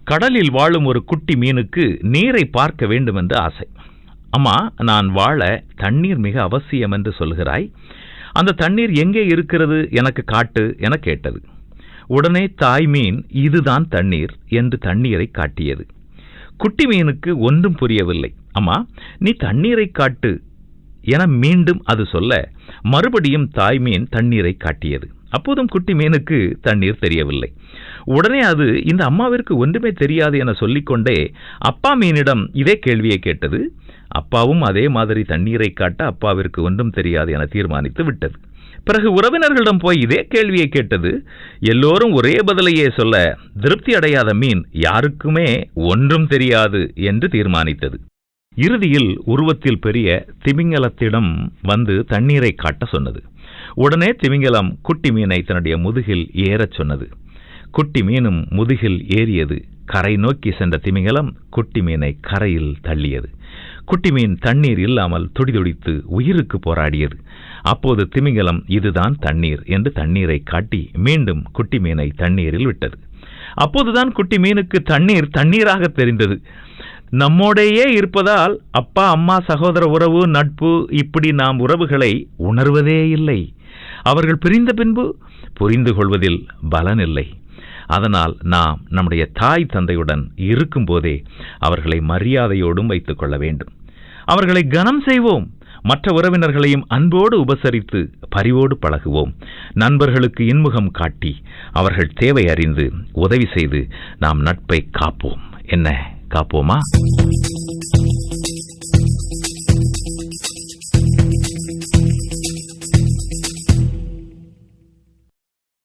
கடலில் வாழும் ஒரு குட்டி மீனுக்கு நீரை பார்க்க வேண்டும் என்று ஆசை. அம்மா, நான் வாழ தண்ணீர் மிக அவசியம் என்று சொல்கிறாய். அந்த தண்ணீர் எங்கே இருக்கிறது, எனக்கு காட்டு என கேட்டது. உடனே தாய் மீன் இதுதான் தண்ணீர் என்று தண்ணீரை காட்டியது. குட்டி மீனுக்கு ஒன்றும் புரியவில்லை. அம்மா, நீ தண்ணீரை காட்டு என மீண்டும் அது சொல்ல மறுபடியும் தாய் மீன் தண்ணீரை காட்டியது. அப்போதும் குட்டி மீனுக்கு தண்ணீர் தெரியவில்லை. உடனே அது இந்த அம்மாவிற்கு ஒன்றுமே தெரியாது என சொல்லிக்கொண்டே அப்பா மீனிடம் இதே கேள்வியை கேட்டது. அப்பாவும் அதே மாதிரி தண்ணீரை காட்ட அப்பாவிற்கு ஒன்றும் தெரியாது என தீர்மானித்து விட்டது. பிறகு உறவினர்களிடம் போய் இதே கேள்வியை கேட்டது. எல்லோரும் ஒரே பதிலையே சொல்ல திருப்தி அடையாத மீன் யாருக்குமே ஒன்றும் தெரியாது என்று தீர்மானித்தது. இறுதியில் உருவத்தில் பெரிய திமிங்கலத்திடம் வந்து தண்ணீரை காட்ட சொன்னது. உடனே திமிங்கலம் குட்டி மீனை தன்னுடைய முதுகில் ஏறச் சொன்னது. குட்டி மீனும் முதுகில் ஏறியது. கரை நோக்கி சென்ற திமிங்கலம் குட்டி மீனை கரையில் தள்ளியது. குட்டி மீன் தண்ணீர் இல்லாமல் துடிதுடித்து உயிருக்கு போராடியது. அப்போது திமிங்கலம் இதுதான் தண்ணீர் என்று தண்ணீரை காட்டி மீண்டும் குட்டி மீனை தண்ணீரில் விட்டது. அப்போதுதான் குட்டி மீனுக்கு தண்ணீர் தண்ணீராக தெரிந்தது. நம்மோடையே இருப்பதால் அப்பா அம்மா சகோதர உறவு நட்பு இப்படி நாம் உறவுகளை உணர்வதே இல்லை. அவர்கள் பிரிந்த பின்பு புரிந்து கொள்வதில் பலனில்லை. அதனால் நாம் நம்முடைய தாய் தந்தையுடன் இருக்கும் போதே அவர்களை மரியாதையோடும் வைத்துக் கொள்ள வேண்டும். அவர்களை கனம் செய்வோம். மற்ற உறவினர்களையும் அன்போடு உபசரித்து பரிவோடு பழகுவோம். நண்பர்களுக்கு இன்முகம் காட்டி அவர்கள் தேவை அறிந்து உதவி செய்து நாம் நட்பை காப்போம். என்ன, காப்போமா?